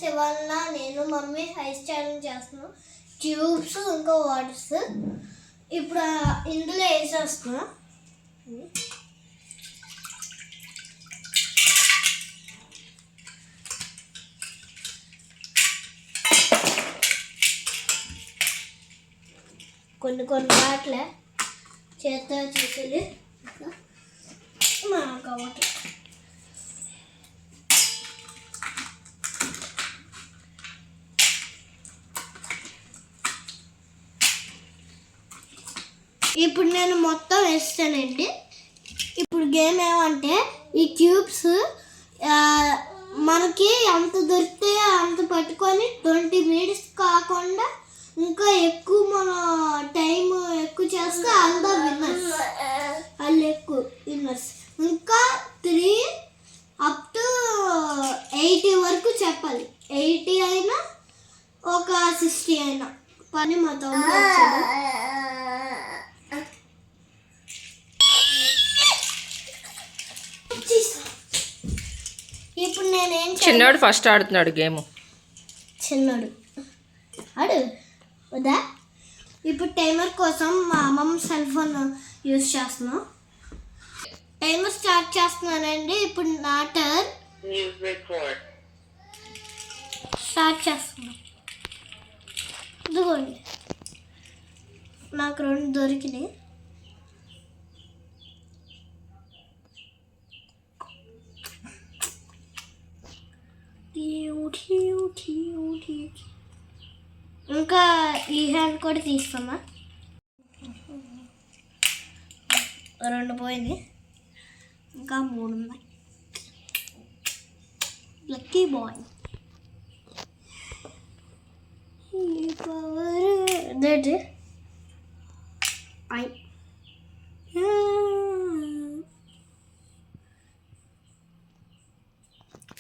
Friends, ఇవాళ నేను mummy ice challenge చేస్తున్నాను. ట్యూబ్స్ ఇంకా వాటర్స్ ఇప్పుడు ఇందులో వేసేస్తున్నాం. కొన్ని వాటిలే చేత్తో చేసేది కాబట్టి ఇప్పుడు నేను మొత్తం వేస్తానండి. ఇప్పుడు గేమ్ ఏమంటే ఈ క్యూబ్స్ మనకి ఎంత దొరికితే అంత పట్టుకొని 20 మినిట్స్ కాకుండా ఇంకా ఎక్కువ మన టైం ఎక్కువ చేస్తే అందరూ విన్నర్స్. వాళ్ళు ఎక్కువ విన్నర్స్. ఇంకా 3 up to 80 వరకు చెప్పాలి. 80 అయినా ఒక 60 అయినా పని మా తమ్ముడు వచ్చాడు. ఇప్పుడు నేనేం చిన్నోడు ఫస్ట్ ఆడుతున్నాడు గేమ్. చిన్నోడు ఆడు వద్దా. ఇప్పుడు టైమర్ కోసం మా అమ్మమ్మ సెల్ ఫోన్ యూజ్ చేస్తున్నాం. టైమర్ స్టార్ట్ చేస్తున్నానండి. ఇప్పుడు నా టర్న్ స్టార్ట్ చేస్తున్నాం. ఇదిగోండి నాకు 2 దొరికినాయి. ఇంకా ఈ హ్యాండ్ కూడా తీస్తామా. 2 పోయింది, ఇంకా 3 ఉన్నాయి. Lucky boy. పవర్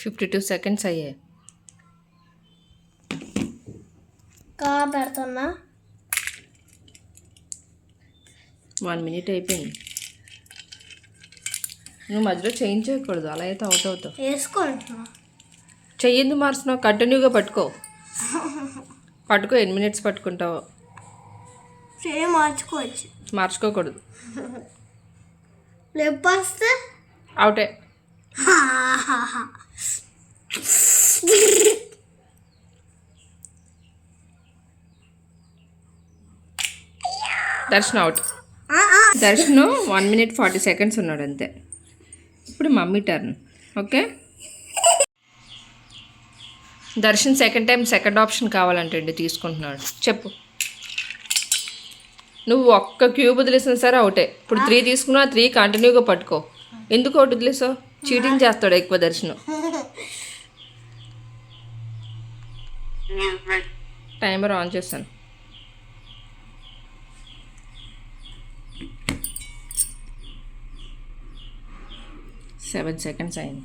52 seconds అయ్యాయి. కా పెడుతున్నా. 1 minute అయిపోయింది. నువ్వు మధ్యలో చేయించకూడదు, అలా అయితే అవుట్ అవుతావు. వేసుకుంటున్నా. చెయ్యింది మారుస్తున్నావు, కంటిన్యూగా పట్టుకో. 8 minutes పట్టుకుంటావు. మార్చుకోవచ్చు. మార్చుకోకూడదు. లెప్ వస్తే అవుటే. Darshan out. Darshan 1 minute 40 seconds ఉన్నాడు అంతే. ఇప్పుడు mummy turn. Okay, Darshan second time second option కావాలంటండి, తీసుకుంటున్నాడు. చెప్పు. నువ్వు ఒక్క క్యూబ్ వదిలేసిన సరే అవుటే. ఇప్పుడు 3 తీసుకున్నా, 3 కంటిన్యూగా పట్టుకో. ఎందుకు ఒకటి వదిలేసావు? చీటింగ్ చేస్తాడు ఎక్కువ దర్శనం. టైమర్ ఆన్ చేస్తాను. సెవెన్ సెకండ్స్ అయింది.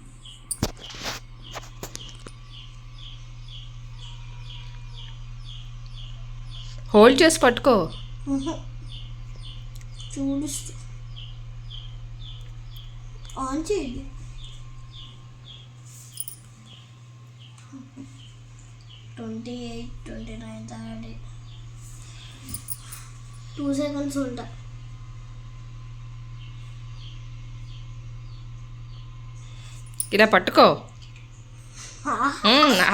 హోల్డ్ చేసి పట్టుకో. చూపిస్తూ ఆన్ చేయండి. 28, 29, 30, 2 seconds ఉంటా. ఇలా పట్టుకో.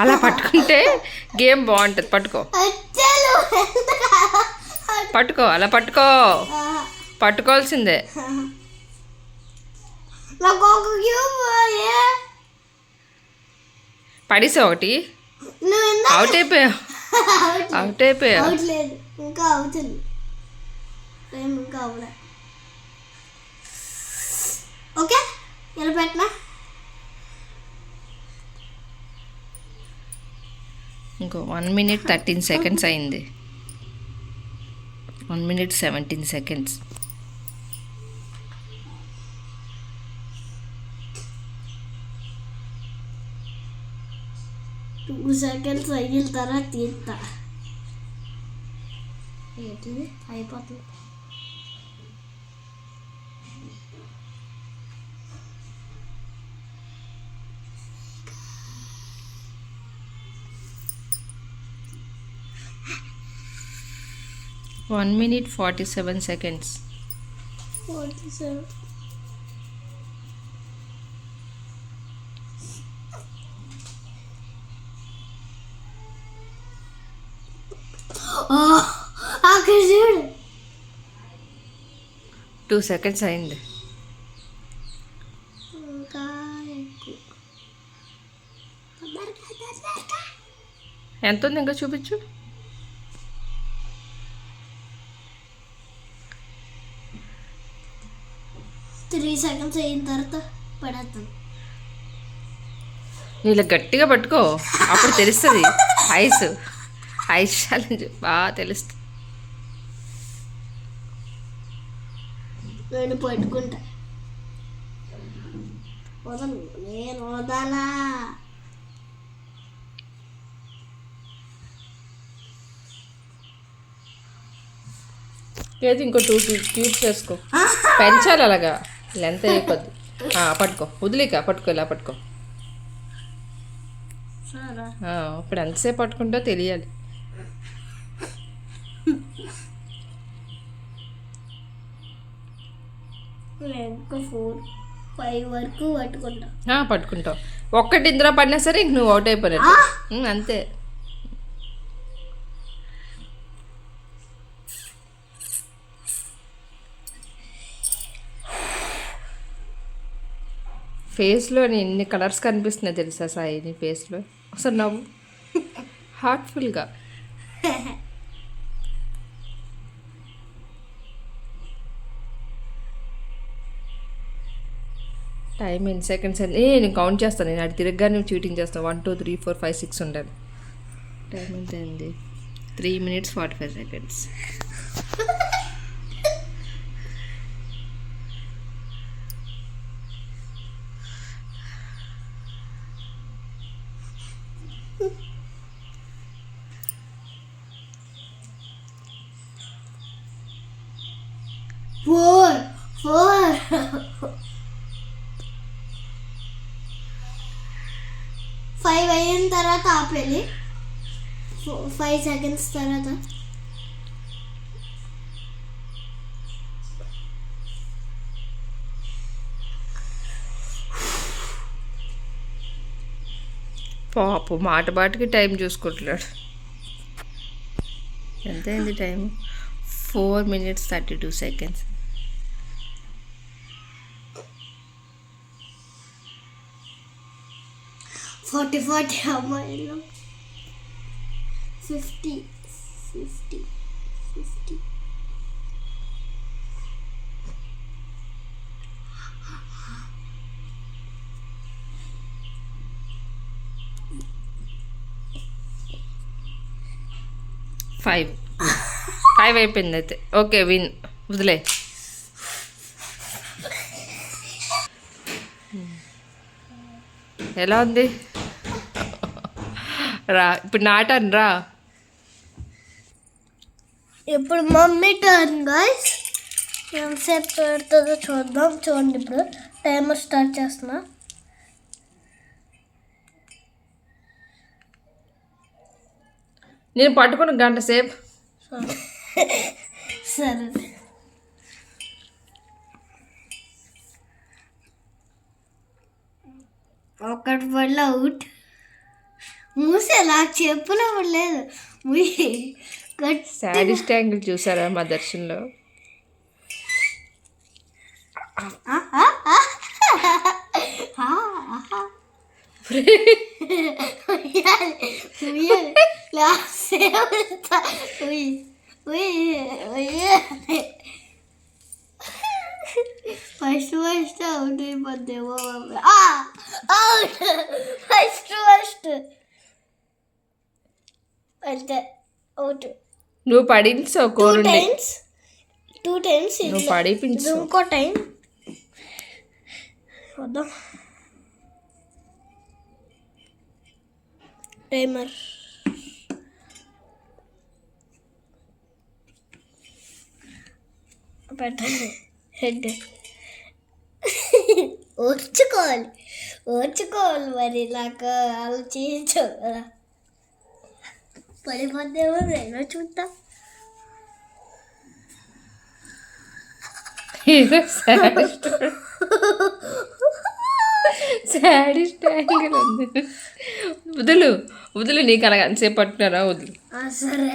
అలా పట్టుకుంటే గేమ్ బాగుంటుంది. పట్టుకో పట్టుకో, అలా పట్టుకో. పట్టుకోవాల్సిందే. పడిసా ఒకటి. అవుట్ అయిపోయావు. అవుట్ అయిపోయావు. ఇంకా అవుతుంది. ఇంకా అవులే. ఓకే, ఇలా పెట్టినా. ఇంకో 1 minute 13 seconds అయింది. 1 minute 17 seconds. టూ సెకండ్స్ అయిన తర్వాత తీస్తా. ఏంటిది అయిపోతుంది. 1 minute 47 seconds. 47. అక్కడ చూడు 2 seconds అయింది. ఇంకా ఎక్కువ. ఎంత ఉంది ఇంకా చూపించు. 3 seconds అయిన తర్వాత పడతాం. నీళ్ళ గట్టిగా పట్టుకో, అప్పుడు తెలుస్తుంది. ఐస్ ఛాలెంజ్ బాగా తెలుస్తుంది. నేను పట్టుకుంటా. వదలు, నేను వదలా. లేదు ఇంకో 2 క్యూబ్స్ వేసుకో. పెంచాలి అలాగా, లెంత్ అయిపోద్ది. పట్టుకో, వదిలేక పట్టుకో, ఇలా పట్టుకో. సరే ఇప్పుడు ఎంతసేపు పట్టుకుంటో తెలియాలి. ఇంకా 4, 5 వరకు పట్టుకుంటా. పట్టుకుంటావు. ఒక్కటి ఇందులో పడినా సరే ఇంక నువ్వు అవుట్ అయిపోయినట్టు. అంతే. ఫేస్లో ఎన్ని కలర్స్ కనిపిస్తున్నాయి తెలుసా సాయి నీ ఫేస్లో. అసలు నవ్వు హార్ట్ఫుల్గా. టైం ఎన్ని సెకండ్స్ అయింది? నేను కౌంట్ చేస్తాను. నేను అటు తిరగగా నువ్వు చీటింగ్ చేస్తావు. 1 2 3 4 5 6 ఉండాలి. టైం ఎంత అయింది? 3 minutes 45 seconds. Four. 5 అయిన తర్వాత ఆపేది. 5 seconds తర్వాత. పాపు మాట బాటికి టైం చూసుకుంటున్నాడు. ఎంత అయింది టైం? 4 minutes 32 seconds. 40 అమ్మాయిలు. 50. 5 అయిపోయింది అయితే. Okay win. వదిలే. ఎలా ఉంది? రా ఇప్పుడు నా టర్న్ రా. ఇప్పుడు మమ్మీ టర్న్ గైస్. ఎంతసేపు పెడుతుందో చూద్దాం. చూడండి ఇప్పుడు టైమర్ స్టార్ట్ చేస్తున్నా. నేను పట్టుకుని గంట సేపు. సరే ఒకటి పడల అవుట్. మూసేలా చెప్పులు లేదు. సాడిస్ట్ యాంగిల్ చూసారా మా దర్శన్లో? ఫస్ట్ అవుట్ అయిపోద్దేమో. ఫస్ట్ అంటే అవుట్. నువ్వు పడించావు కోరుండి. 2 times నువ్వు పడిపించు. ఇంకో టైం వద్దాం. టైమర్ పెట్టండి. హెడ్ ఓర్చుకోవాలి మరి. నాకు ఆలోచించు కదా. పడిపోద్దేమో నేను చూద్దాం. సాడిస్ట్ యాంగిల్ ఉంది. వదులు నీకు అలాగ అంతసేపు పట్టున్నారా? వదులు. సరే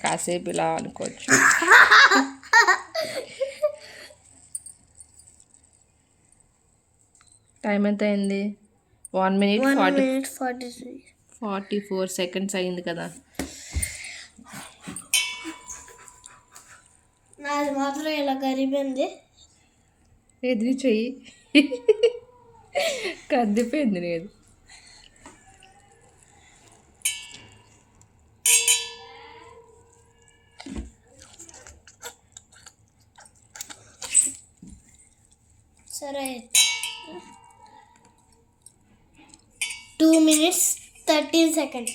కాసేపు ఇలా అనుకోవచ్చు. టైం ఎంత అయింది? 1 minute 44 seconds అయింది కదా. నాది మాత్రం ఇలా కరిపోయింది. ఎదురు చెయ్యి కద్దిపోయింది లేదు. సరే 2 minutes 13 seconds.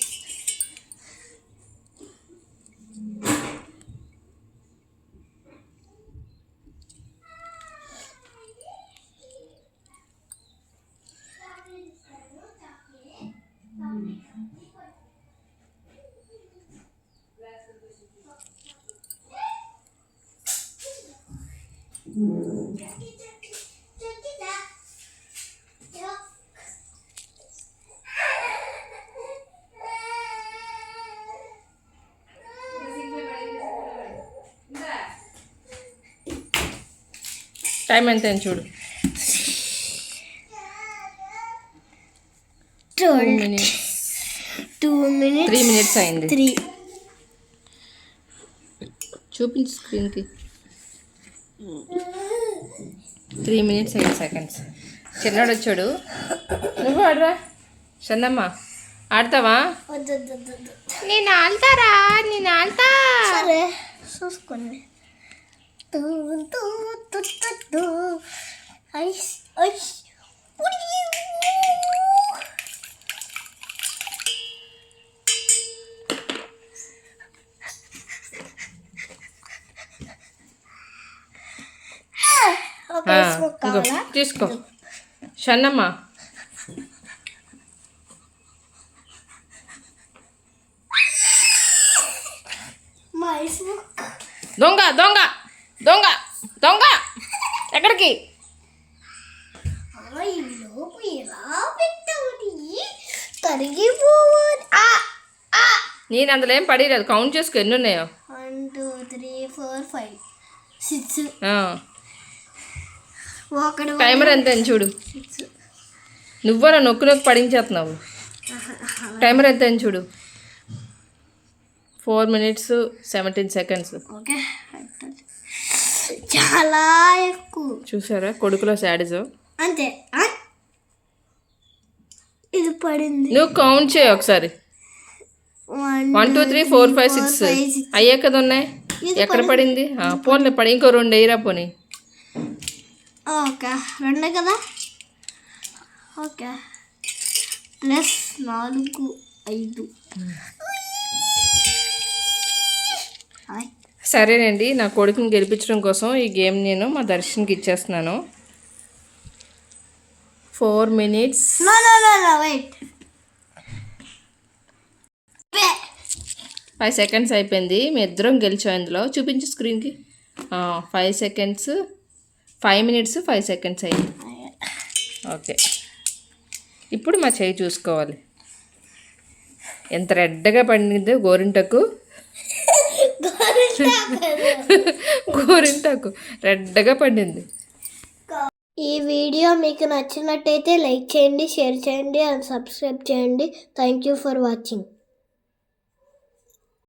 టైం ఎంత అయింది చూడు. 2 minutes 3 minutes అయింది. 3 చూపించు స్క్రీన్కి. 3 minutes 8 seconds. చిన్నాడు వచ్చాడు. నువ్వు ఆడరా చిన్నమ్మ. ఆడతావా? నేను ఆడతా. సరే చూసుకోండి. ఐస్ తీసుకో షన్నమ్మ. దొంగ దొంగ దొంగ దొంగ ఎక్కడికి? నేను అందులో ఏం పడిలేదు. కౌంట్ చేసుకో ఎన్ని ఉన్నాయో. 1 2 3 4 5 6. టైమర్ ఎంత అని చూడు. నువ్వు నొక్కు పడించేస్తున్నావు. టైమర్ ఎంత అని చూడు. 4 minutes 17 seconds. ఓకే చాలా ఎక్కువ. చూసారా కొడుకులో శాడిజం. అంతే ఇది పడింది. నువ్వు కౌంట్ చేయి ఒకసారి. 1 2 3 4 5 6 అయ్యే కదా ఉన్నాయి. ఎక్కడ పడింది? పోన్లే పడి ఇంకో 2 వేయరా పోనీ. ఓకే 2 కదా. Okay plus 4 5. సరేనండి, నా కొడుకుని గెలిపించడం కోసం ఈ గేమ్ నేను మా దర్శన్కి ఇచ్చేస్తున్నాను. 4 minutes. No, wait. 5 seconds అయిపోయింది. మీ ఇద్దరం గెలిచాం ఇందులో. చూపించు స్క్రీన్కి. 5 seconds 5 minutes 5 seconds అయింది. ఓకే ఇప్పుడు మా చేయి చూసుకోవాలి. ఎంత రెడ్గా పండిందో గోరింటకు. గోరింటాకు రెడ్గా పండింది. ఈ వీడియో మీకు నచ్చినట్టయితే లైక్ చేయండి, షేర్ చేయండి అండ్ సబ్స్క్రైబ్ చేయండి. Thank you for watching.